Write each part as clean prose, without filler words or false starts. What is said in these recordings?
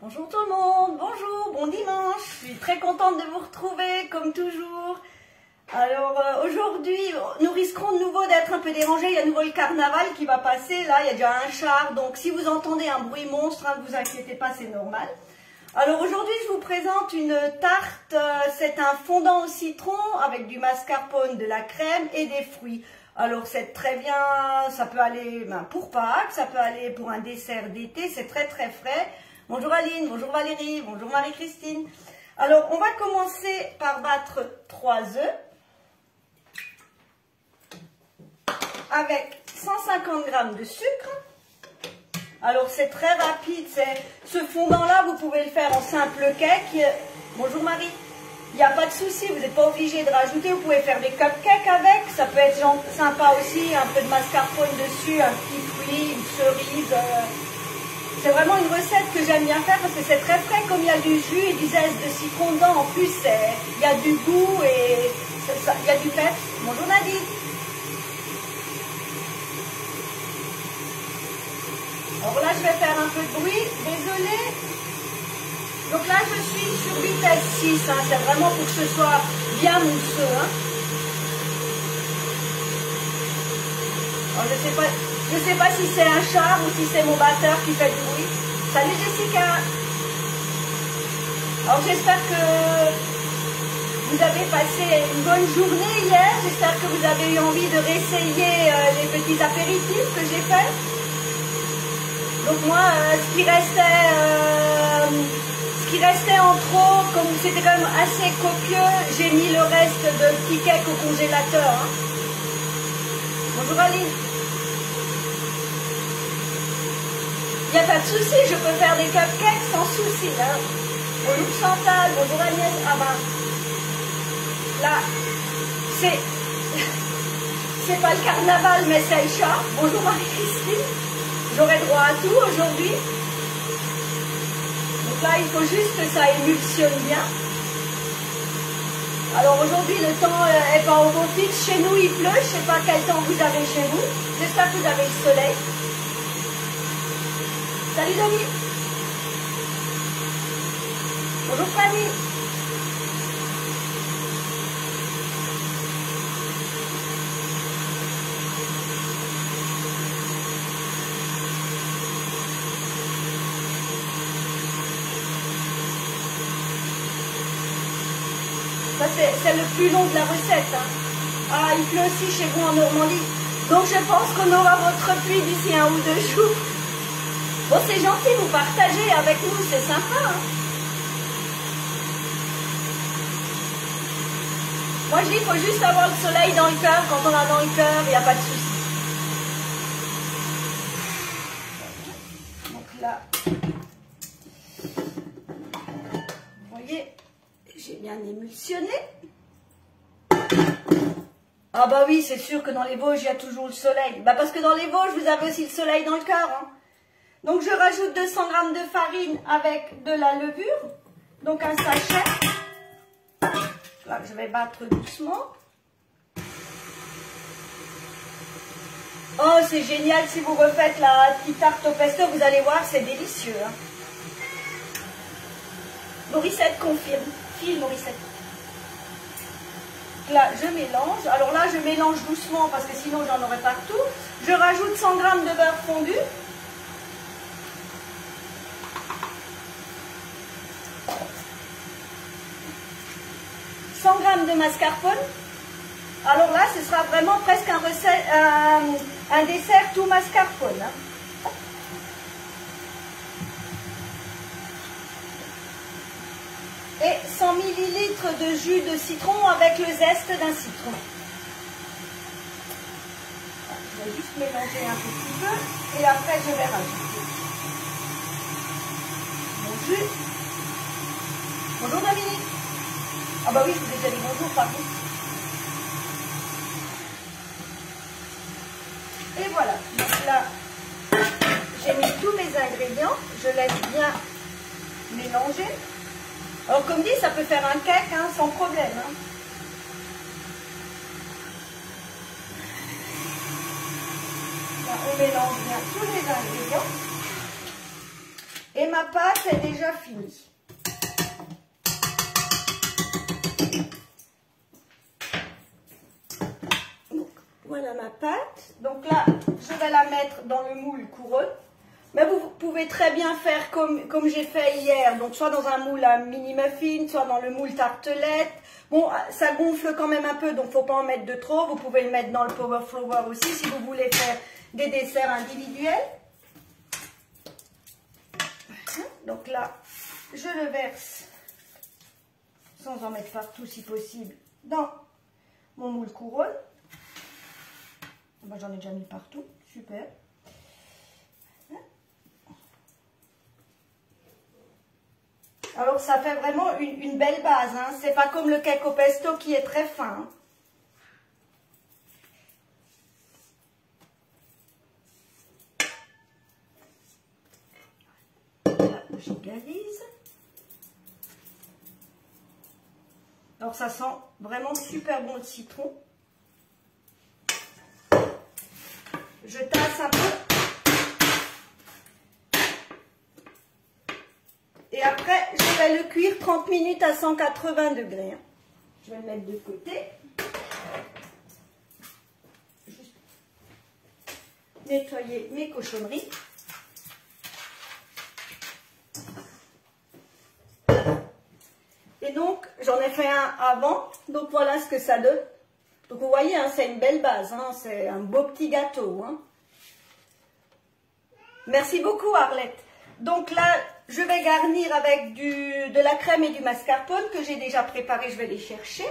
Bonjour tout le monde, bonjour, bon dimanche, je suis très contente de vous retrouver comme toujours. Alors aujourd'hui, nous risquerons de nouveau d'être un peu dérangés, il y a de nouveau le carnaval qui va passer, là il y a déjà un char, donc si vous entendez un bruit monstre, ne vous inquiétez pas, c'est normal. Alors aujourd'hui je vous présente une tarte, c'est un fondant au citron avec du mascarpone, de la crème et des fruits. Alors c'est très bien, ça peut aller pour Pâques, ça peut aller pour un dessert d'été, c'est très très frais. Bonjour Aline, bonjour Valérie, bonjour Marie-Christine. Alors on va commencer par battre 3 œufs avec 150 g de sucre. Alors c'est très rapide, ce fondant là vous pouvez le faire en simple cake. Bonjour Marie. Il n'y a pas de souci, vous n'êtes pas obligé de rajouter, vous pouvez faire des cupcakes avec, ça peut être sympa aussi, un peu de mascarpone dessus, un petit fruit, une cerise. C'est vraiment une recette que j'aime bien faire parce que c'est très frais, comme il y a du jus et du zeste de citron dedans, en plus il y a du goût et il y a du peps. Bonjour Nadine. Alors là je vais faire un peu de bruit, désolée. Donc là, je suis sur vitesse 6, c'est vraiment pour que ce soit bien mousseux. Alors, je sais pas si c'est un char ou si c'est mon batteur qui fait du bruit. Salut Jessica. Alors j'espère que vous avez passé une bonne journée hier. J'espère que vous avez eu envie de réessayer les petits apéritifs que j'ai faits. Donc moi, ce qui restait en trop, comme c'était quand même assez copieux, j'ai mis le reste de petits cakes au congélateur. Bonjour Aline. Il n'y a pas de souci, je peux faire des cupcakes sans souci. Bonjour Chantal, bonjour Agnès. Ah ben, là, c'est pas le carnaval, mais c'est le chat. Bonjour Marie-Christine. J'aurai droit à tout aujourd'hui. Donc là, il faut juste que ça émulsionne bien. Alors aujourd'hui, le temps n'est pas au beau fixe. Chez nous, il pleut. Je ne sais pas quel temps vous avez chez vous. J'espère que vous avez le soleil. Salut Denis. Bonjour Fanny. Ça c'est le plus long de la recette. Ah, il pleut aussi chez vous en Normandie. Donc je pense qu'on aura votre pluie d'ici 1 ou 2 jours. Bon, c'est gentil, vous partagez avec nous, c'est sympa. Moi je dis, il faut juste avoir le soleil dans le cœur. Quand on a dans le cœur, il n'y a pas de souci. Donc là, vous voyez, j'ai bien émulsionné. Ah bah oui, c'est sûr que dans les Vosges, il y a toujours le soleil. Bah parce que dans les Vosges, vous avez aussi le soleil dans le cœur. Donc je rajoute 200 g de farine avec de la levure. Donc un sachet. Là, je vais battre doucement. Oh, c'est génial si vous refaites la petite tarte au pesto, vous allez voir, c'est délicieux. Morissette confirme. File Morissette. Là, je mélange. Alors là, je mélange doucement parce que sinon, j'en aurai partout. Je rajoute 100 g de beurre fondu. De mascarpone. Alors là, ce sera vraiment presque un dessert tout mascarpone. Et 100 ml de jus de citron avec le zeste d'un citron. Je vais juste mélanger un petit peu et après je vais rajouter mon jus. Bonjour Dominique. Ah bah oui, je vous ai déjà dit bonjour, pardon. Et voilà, donc là, j'ai mis tous mes ingrédients, je laisse bien mélanger. Alors comme dit, ça peut faire un cake sans problème. Là, on mélange bien tous les ingrédients. Et ma pâte est déjà finie. Donc, voilà ma pâte. Donc là, je vais la mettre dans le moule couronne. Mais vous pouvez très bien faire comme j'ai fait hier. Donc soit dans un moule à mini muffin, soit dans le moule tartelette. Bon, ça gonfle quand même un peu, donc il ne faut pas en mettre de trop. Vous pouvez le mettre dans le power flower aussi si vous voulez faire des desserts individuels. Donc là, je le verse, sans en mettre partout si possible, dans mon moule couronne. J'en ai déjà mis partout, super. Alors ça fait vraiment une belle base, hein. C'est pas comme le cake au pesto qui est très fin. Hein. J'égalise. Alors ça sent vraiment super bon le citron. Je tasse un peu. Et après, je vais le cuire 30 minutes à 180 degrés. Je vais le mettre de côté. Juste nettoyer mes cochonneries. Et donc, j'en ai fait un avant. Donc, voilà ce que ça donne. Donc, vous voyez, hein, c'est une belle base. Hein, c'est un beau petit gâteau. Hein. Merci beaucoup, Arlette. Donc là, je vais garnir avec de la crème et du mascarpone que j'ai déjà préparé. Je vais les chercher.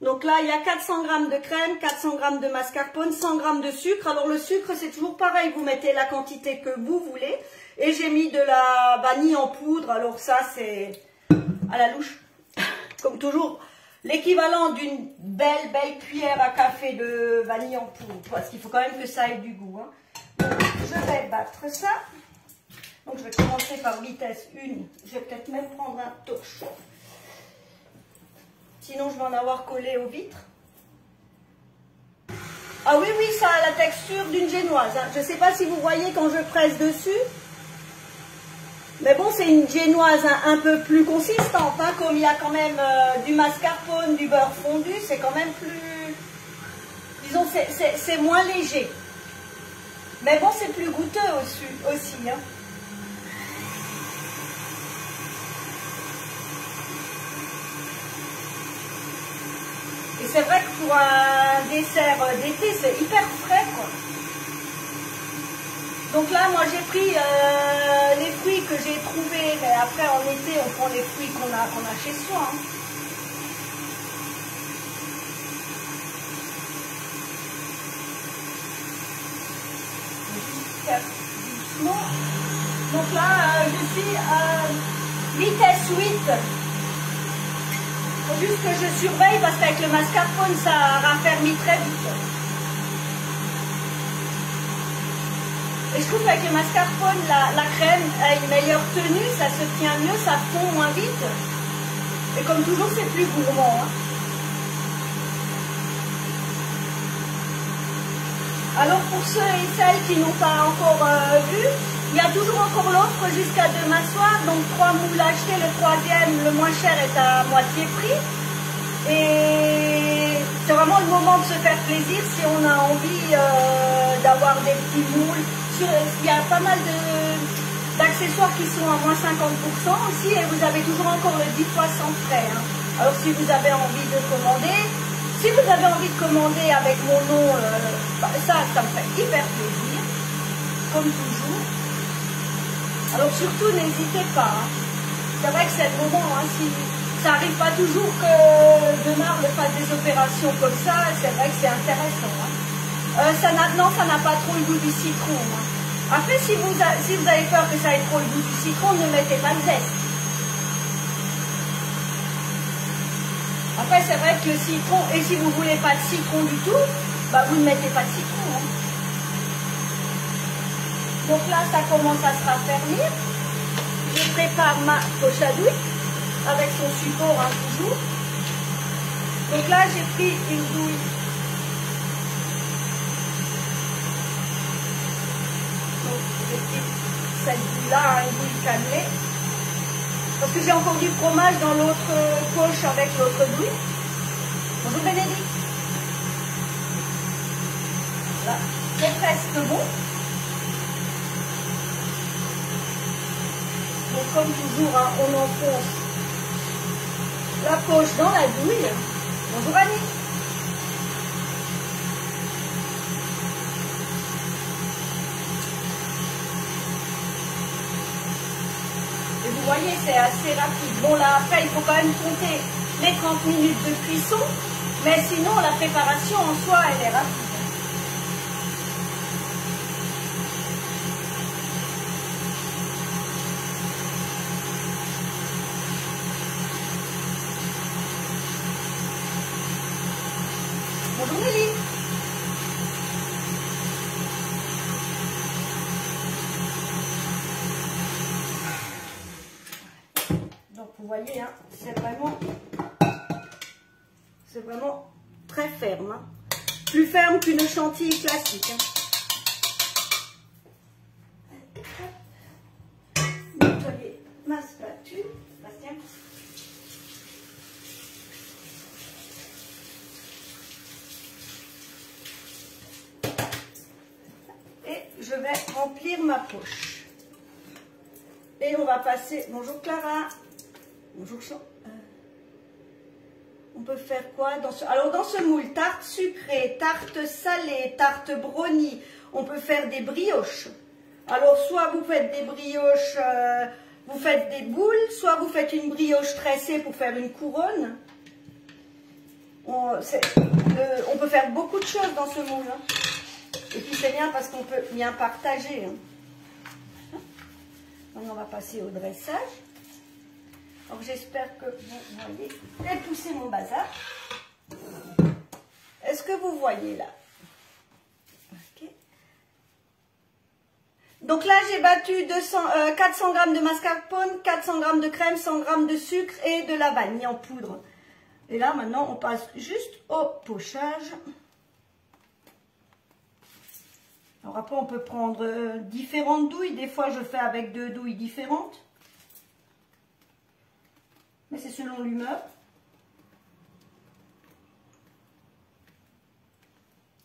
Donc là, il y a 400 g de crème, 400 g de mascarpone, 100 g de sucre. Alors le sucre, c'est toujours pareil. Vous mettez la quantité que vous voulez. Et j'ai mis de la vanille en poudre. Alors ça, c'est à la louche. Comme toujours, l'équivalent d'une belle cuillère à café de vanille en poudre. Parce qu'il faut quand même que ça ait du goût. Hein. Donc, je vais battre ça. Donc, je vais commencer par vitesse 1. Je vais peut-être même prendre un torchon. Sinon, je vais en avoir collé aux vitres. Ah oui, oui, ça a la texture d'une génoise. Hein. Je ne sais pas si vous voyez quand je presse dessus. Mais bon, c'est une génoise un peu plus consistante. Hein, comme il y a quand même du mascarpone, du beurre fondu, c'est quand même plus... Disons, c'est moins léger. Mais bon, c'est plus goûteux aussi. Hein. Et c'est vrai que pour un dessert d'été, c'est hyper frais, quoi. Donc là, moi, j'ai pris les fruits que j'ai trouvés. Mais après, en été, on prend les fruits qu'on a chez soi. Hein. Doucement. Donc là, je suis à vitesse 8. Il faut juste que je surveille parce qu'avec le mascarpone, ça raffermit très vite. Et je trouve qu'avec le mascarpone, la crème a une meilleure tenue, ça se tient mieux, ça fond moins vite. Et comme toujours, c'est plus gourmand. Hein. Alors pour ceux et celles qui n'ont pas encore vu, il y a toujours encore l'offre jusqu'à demain soir. Donc 3 moules achetés, le 3e, le moins cher, est à moitié prix. Et c'est vraiment le moment de se faire plaisir si on a envie d'avoir des petits moules. Il y a pas mal d'accessoires qui sont à moins 50% aussi et vous avez toujours encore le 10 fois sans frais. Hein. Alors si vous avez envie de commander, avec mon nom, ça me fait hyper plaisir, comme toujours. Alors surtout n'hésitez pas. Hein. C'est vrai que c'est le moment, hein, si ça n'arrive pas toujours que Demar fasse des opérations comme ça, c'est vrai que c'est intéressant. Hein. Ça n'a pas trop le goût du citron. Hein. Après, si vous avez peur que ça ait trop le goût du citron, ne mettez pas de zeste. Après, c'est vrai que le citron, et si vous ne voulez pas de citron du tout, bah, vous ne mettez pas de citron. Hein. Donc là, ça commence à se raffermir. Je prépare ma poche à douille avec son support, hein, toujours. Donc là, j'ai pris une douille. Donc, j'ai pris cette douille-là, une douille cannelée. Parce que j'ai encore du fromage dans l'autre poche avec l'autre douille. Bonjour Bénédicte. Voilà, c'est presque bon. Donc comme toujours, hein, on enfonce la poche dans la douille. Bonjour Annie. Et vous voyez, c'est assez rapide. Bon là, après, il faut quand même compter les 30 minutes de cuisson. Mais sinon, la préparation en soi, elle est rapide. Bonjour Mélie. Donc vous voyez, hein, c'est vraiment très ferme. Hein. Plus ferme qu'une chantilly classique. Hein. Nettoyer ma spatule. Bastien. Je vais remplir ma poche. Et on va passer... Bonjour Clara. Bonjour Jean. On peut faire quoi dans ce... Alors dans ce moule, tarte sucrée, tarte salée, tarte brownie. On peut faire des brioches. Alors soit vous faites des brioches, vous faites des boules, soit vous faites une brioche tressée pour faire une couronne. On peut faire beaucoup de choses dans ce moule. Hein. Et puis c'est bien parce qu'on peut bien partager. Hein. Maintenant on va passer au dressage. Alors j'espère que vous voyez. J'ai poussé mon bazar. Est-ce que vous voyez là? Okay. Donc là j'ai battu 400 g de mascarpone, 400 g de crème, 100 g de sucre et de la vanille en poudre. Et là maintenant on passe juste au pochage. Alors après, on peut prendre différentes douilles. Des fois, je fais avec 2 douilles différentes. Mais c'est selon l'humeur.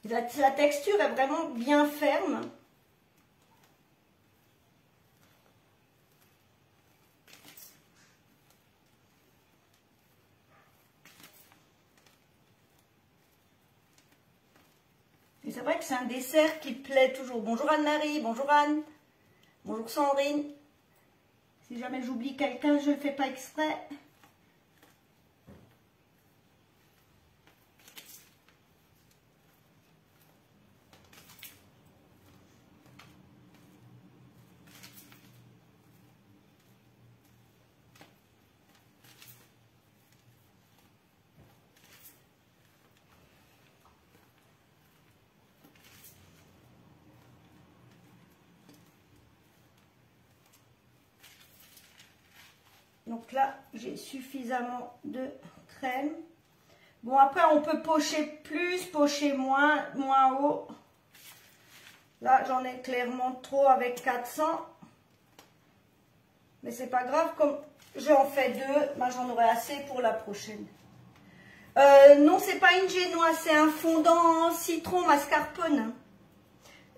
La texture est vraiment bien ferme. Et c'est vrai que c'est un dessert qui plaît toujours. Bonjour Anne-Marie, bonjour Anne, bonjour Sandrine. Si jamais j'oublie quelqu'un, je ne le fais pas exprès. Donc là, j'ai suffisamment de crème. Bon, après, on peut pocher plus, pocher moins haut. Là, j'en ai clairement trop avec 400. Mais c'est pas grave, comme j'en fais 2, ben, j'en aurai assez pour la prochaine. Non, c'est pas une génoise, c'est un fondant citron mascarpone.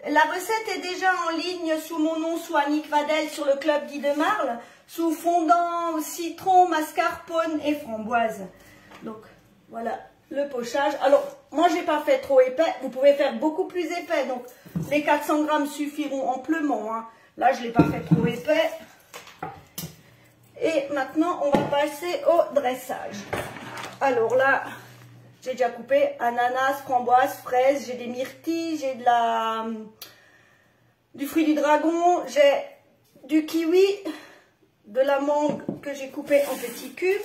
La recette est déjà en ligne sous mon nom, sous Annick Vadel, sur le club Guy de Marle, sous fondant, citron, mascarpone et framboise. Donc, voilà le pochage. Alors, moi, j'ai pas fait trop épais. Vous pouvez faire beaucoup plus épais. Donc, les 400 grammes suffiront amplement. Hein. Là, je l'ai pas fait trop épais. Et maintenant, on va passer au dressage. Alors là, j'ai déjà coupé ananas, framboise, fraise, j'ai des myrtilles, j'ai du fruit du dragon, j'ai du kiwi, de la mangue que j'ai coupé en petits cubes,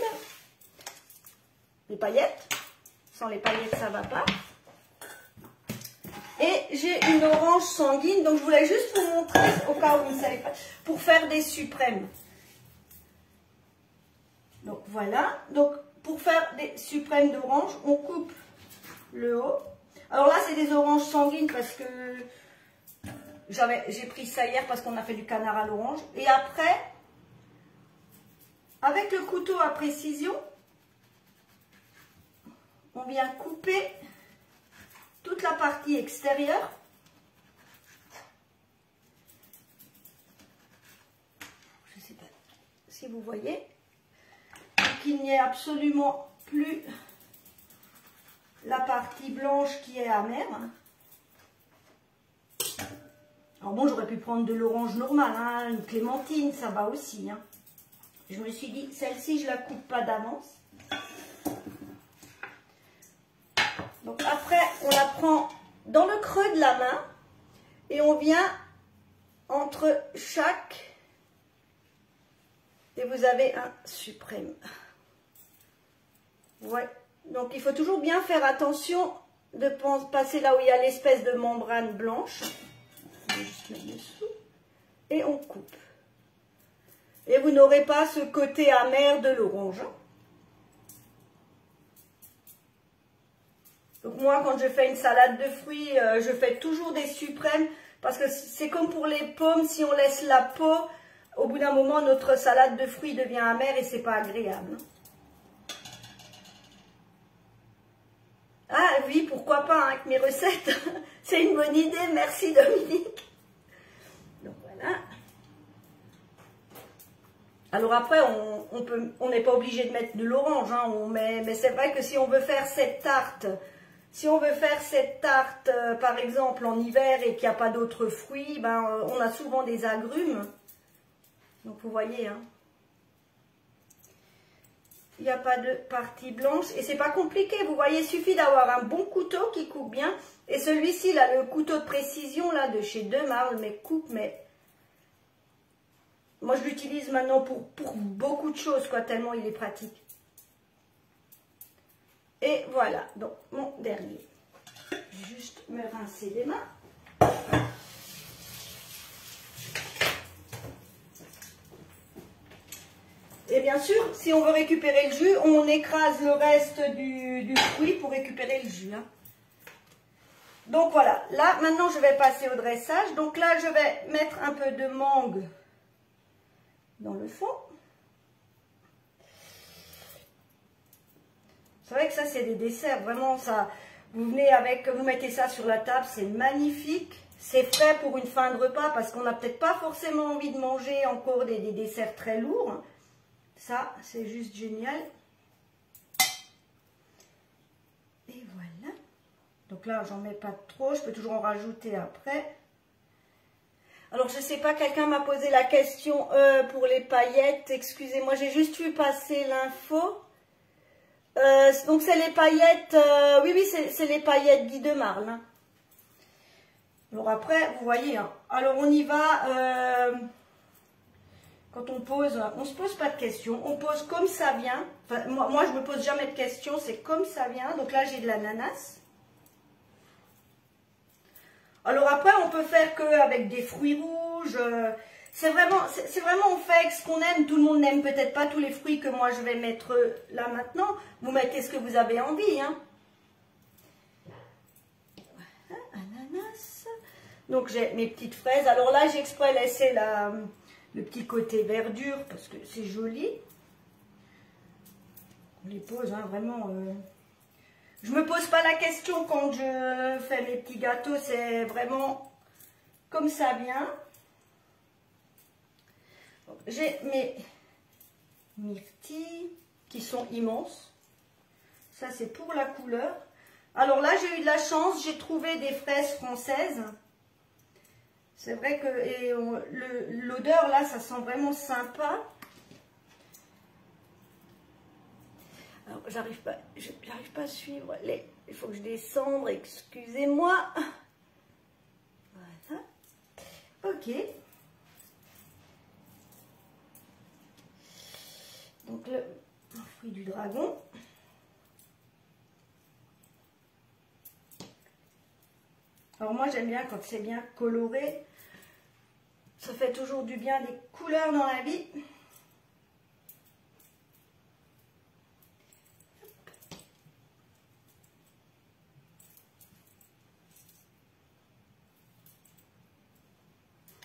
des paillettes. Sans les paillettes, ça va pas. Et j'ai une orange sanguine, donc je voulais juste vous montrer, au cas où vous ne savez pas, pour faire des suprêmes. Donc voilà. Donc pour faire des suprêmes d'orange, on coupe le haut. Alors là, c'est des oranges sanguines parce que j'ai pris ça hier parce qu'on a fait du canard à l'orange. Et après, avec le couteau à précision, on vient couper toute la partie extérieure. Je ne sais pas si vous voyez. Pour qu'il n'y ait absolument plus la partie blanche qui est amère. Alors bon, j'aurais pu prendre de l'orange normale, hein, une clémentine, ça va aussi. Hein. Je me suis dit, celle-ci, je la coupe pas d'avance. Donc après, on la prend dans le creux de la main et on vient entre chaque, et vous avez un suprême. Ouais, donc il faut toujours bien faire attention de passer là où il y a l'espèce de membrane blanche. Je vais juste mettre dessous. Et on coupe. Et vous n'aurez pas ce côté amer de l'orange. Donc moi, quand je fais une salade de fruits, je fais toujours des suprêmes parce que c'est comme pour les pommes, si on laisse la peau, au bout d'un moment, notre salade de fruits devient amère et c'est pas agréable. Ah oui, pourquoi pas, hein, avec mes recettes. C'est une bonne idée, merci Dominique. Donc voilà. Alors après, on n'est pas obligé de mettre de l'orange, hein, mais c'est vrai que si on veut faire cette tarte, par exemple en hiver et qu'il n'y a pas d'autres fruits, ben, on a souvent des agrumes. Donc vous voyez, hein. Il n'y a pas de partie blanche et c'est pas compliqué. Vous voyez, il suffit d'avoir un bon couteau qui coupe bien. Et celui-ci, là, le couteau de précision là de chez Demarle, mais coupe, mais moi je l'utilise maintenant pour beaucoup de choses, quoi, tellement il est pratique. Et voilà, donc mon dernier. Je vais juste me rincer les mains. Et bien sûr, si on veut récupérer le jus, on écrase le reste du fruit pour récupérer le jus. Hein. Donc voilà, là maintenant je vais passer au dressage. Donc là je vais mettre un peu de mangue dans le fond. C'est vrai que ça c'est des desserts, vraiment ça. Vous venez avec, vous mettez ça sur la table, c'est magnifique. C'est frais pour une fin de repas parce qu'on n'a peut-être pas forcément envie de manger encore des desserts très lourds. Ça, c'est juste génial. Et voilà. Donc là, j'en mets pas trop. Je peux toujours en rajouter après. Alors, je sais pas, quelqu'un m'a posé la question pour les paillettes. Excusez-moi, j'ai juste vu passer l'info. Donc, c'est les paillettes. Oui, c'est les paillettes Guy Demarle. Hein. Alors après, vous voyez. Hein. Alors, on y va... Quand on pose, on ne se pose pas de questions, on pose comme ça vient. Enfin, moi je ne me pose jamais de questions, c'est comme ça vient. Donc là, j'ai de l'ananas. Alors après, on peut faire qu'avec des fruits rouges. C'est vraiment, on fait avec ce qu'on aime. Tout le monde n'aime peut-être pas tous les fruits que moi je vais mettre là maintenant. Vous mettez ce que vous avez envie. Hein. Voilà, ananas. Donc j'ai mes petites fraises. Alors là, j'ai exprès laissé le petit côté verdure parce que c'est joli. On les pose hein, vraiment. Je me pose pas la question quand je fais mes petits gâteaux, c'est vraiment comme ça vient. J'ai mes myrtilles qui sont immenses. Ça c'est pour la couleur. Alors là j'ai eu de la chance, j'ai trouvé des fraises françaises. C'est vrai que l'odeur là, ça sent vraiment sympa. Alors, j'arrive pas à suivre les. Il faut que je descende, excusez-moi. Voilà. Ok. Donc le fruit du dragon. Alors moi j'aime bien quand c'est bien coloré, ça fait toujours du bien, des couleurs dans la vie.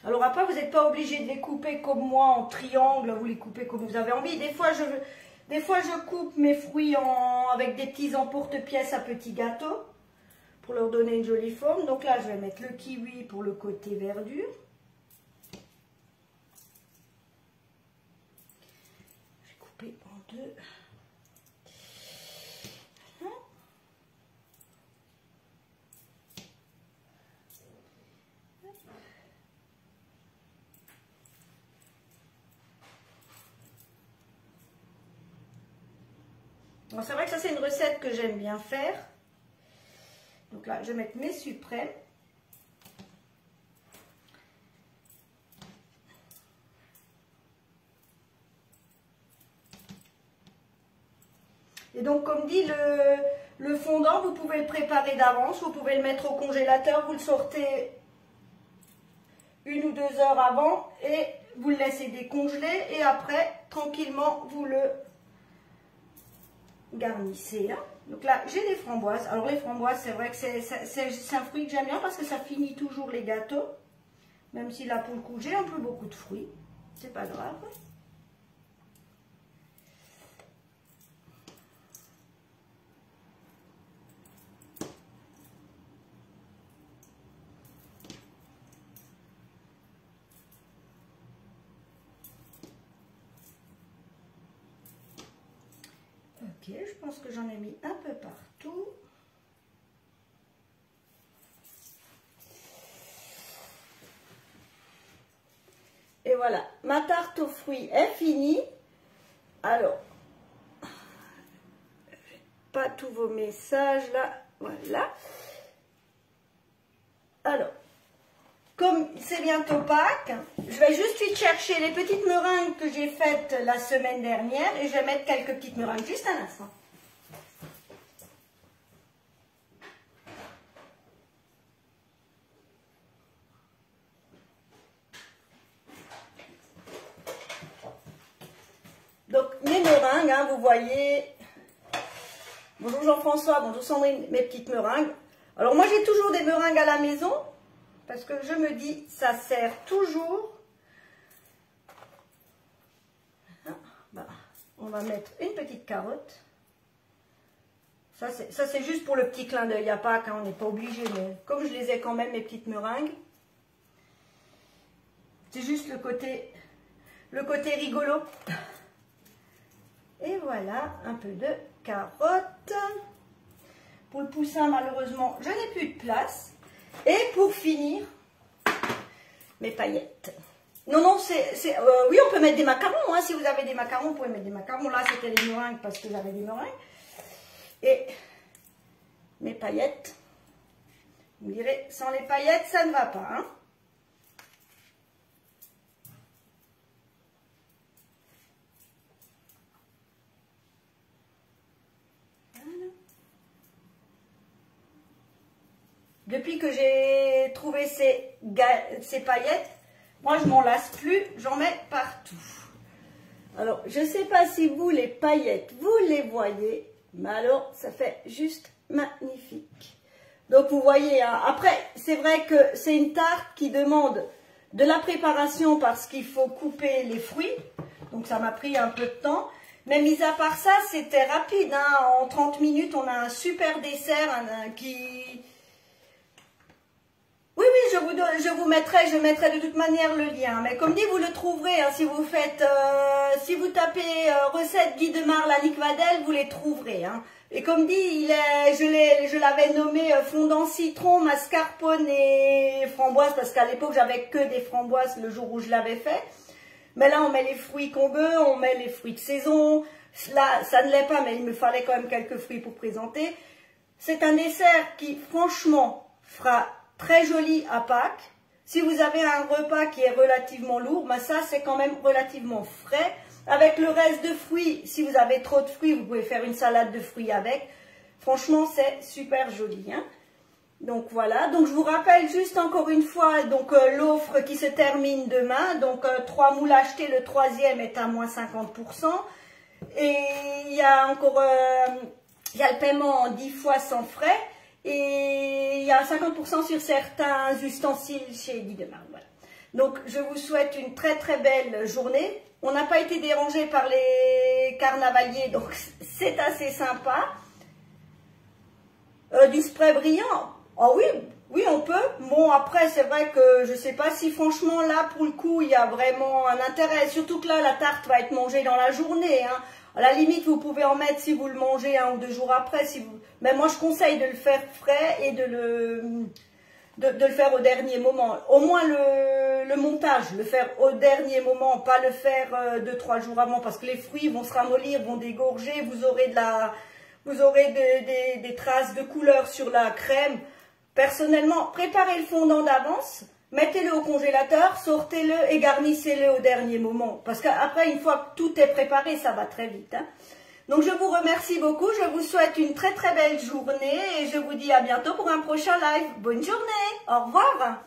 Alors après, vous n'êtes pas obligé de les couper comme moi en triangle, vous les coupez comme vous avez envie. Des fois, je coupe mes fruits avec des petits emporte-pièces à petits gâteaux pour leur donner une jolie forme. Donc là, je vais mettre le kiwi pour le côté verdure. Je vais couper en deux. C'est vrai que ça c'est une recette que j'aime bien faire. Donc là, je vais mettre mes suprêmes. Et donc comme dit, le fondant, vous pouvez le préparer d'avance, vous pouvez le mettre au congélateur, vous le sortez 1 ou 2 heures avant et vous le laissez décongeler et après, tranquillement, vous le garnissez. Hein. Donc là, j'ai des framboises. Alors les framboises, c'est vrai que c'est un fruit que j'aime bien parce que ça finit toujours les gâteaux. Même si là, pour le coup, j'ai un peu beaucoup de fruits. C'est pas grave. Ok, je pense que j'en ai mis un peu partout. Et voilà, ma tarte aux fruits est finie. Alors, pas tous vos messages là, voilà. Alors, comme c'est bientôt Pâques, je vais juste vite chercher les petites meringues que j'ai faites la semaine dernière et je vais mettre quelques petites meringues, juste un instant. Donc mes meringues, hein, vous voyez, bonjour Jean-François, bonjour Sandrine, mes petites meringues. Alors moi j'ai toujours des meringues à la maison, parce que je me dis, ça sert toujours. Bah, on va mettre une petite carotte. Ça c'est juste pour le petit clin d'œil à Pâques, hein, on n'est pas obligé, mais comme je les ai quand même, mes petites meringues. C'est juste le côté rigolo. Et voilà, un peu de carotte. Pour le poussin, malheureusement, je n'ai plus de place. Et pour finir, mes paillettes. Non, oui, on peut mettre des macarons. Hein. Si vous avez des macarons, vous pouvez mettre des macarons. Là, c'était les meringues parce que j'avais des meringues. Et mes paillettes. Vous me direz, sans les paillettes, ça ne va pas. Hein. Depuis que j'ai trouvé ces paillettes, moi je m'en lasse plus, j'en mets partout. Alors, je ne sais pas si vous, les paillettes, vous les voyez, mais alors ça fait juste magnifique. Donc vous voyez, hein, après c'est vrai que c'est une tarte qui demande de la préparation parce qu'il faut couper les fruits, donc ça m'a pris un peu de temps. Mais mis à part ça, c'était rapide, hein. En 30 minutes on a un super dessert qui... Oui, je vous mettrai, je mettrai de toute manière le lien. Mais comme dit, vous le trouverez, hein, si vous faites, si vous tapez recette Guy de Marle à Vadel, vous les trouverez. Hein. Et comme dit, je l'avais nommé fondant citron, mascarpone et framboise, parce qu'à l'époque, j'avais que des framboises le jour où je l'avais fait. Mais là, on met les fruits qu'on veut, on met les fruits de saison. Là, ça ne l'est pas, mais il me fallait quand même quelques fruits pour présenter. C'est un dessert qui, franchement, fera très joli à Pâques. Si vous avez un repas qui est relativement lourd, ben ça c'est quand même relativement frais. Avec le reste de fruits, si vous avez trop de fruits, vous pouvez faire une salade de fruits avec. Franchement, c'est super joli. Hein. Donc voilà, donc je vous rappelle juste encore une fois donc l'offre qui se termine demain. Donc 3 moules achetés, le 3e est à moins 50%. Et il y a encore il y a le paiement en 10 fois sans frais. Et il y a 50% sur certains ustensiles chez Guy de Marle. Voilà. Donc, je vous souhaite une très très belle journée. On n'a pas été dérangé par les carnavaliers, donc c'est assez sympa. Du spray brillant, oh oui, oui on peut. Bon après c'est vrai que je sais pas si franchement là pour le coup il y a vraiment un intérêt. Surtout que là la tarte va être mangée dans la journée. Hein. À la limite vous pouvez en mettre si vous le mangez 1 ou 2 jours après. Si vous... Mais moi je conseille de le faire frais et de le faire au dernier moment. Au moins le montage, le faire au dernier moment, pas le faire 2-3 jours avant parce que les fruits vont se ramollir, vont dégorger, vous aurez des traces de couleur sur la crème. Personnellement, préparez le fondant d'avance, mettez-le au congélateur, sortez-le et garnissez-le au dernier moment. Parce qu'après, une fois que tout est préparé, ça va très vite. Hein. Donc, je vous remercie beaucoup. Je vous souhaite une très très belle journée et je vous dis à bientôt pour un prochain live. Bonne journée. Au revoir.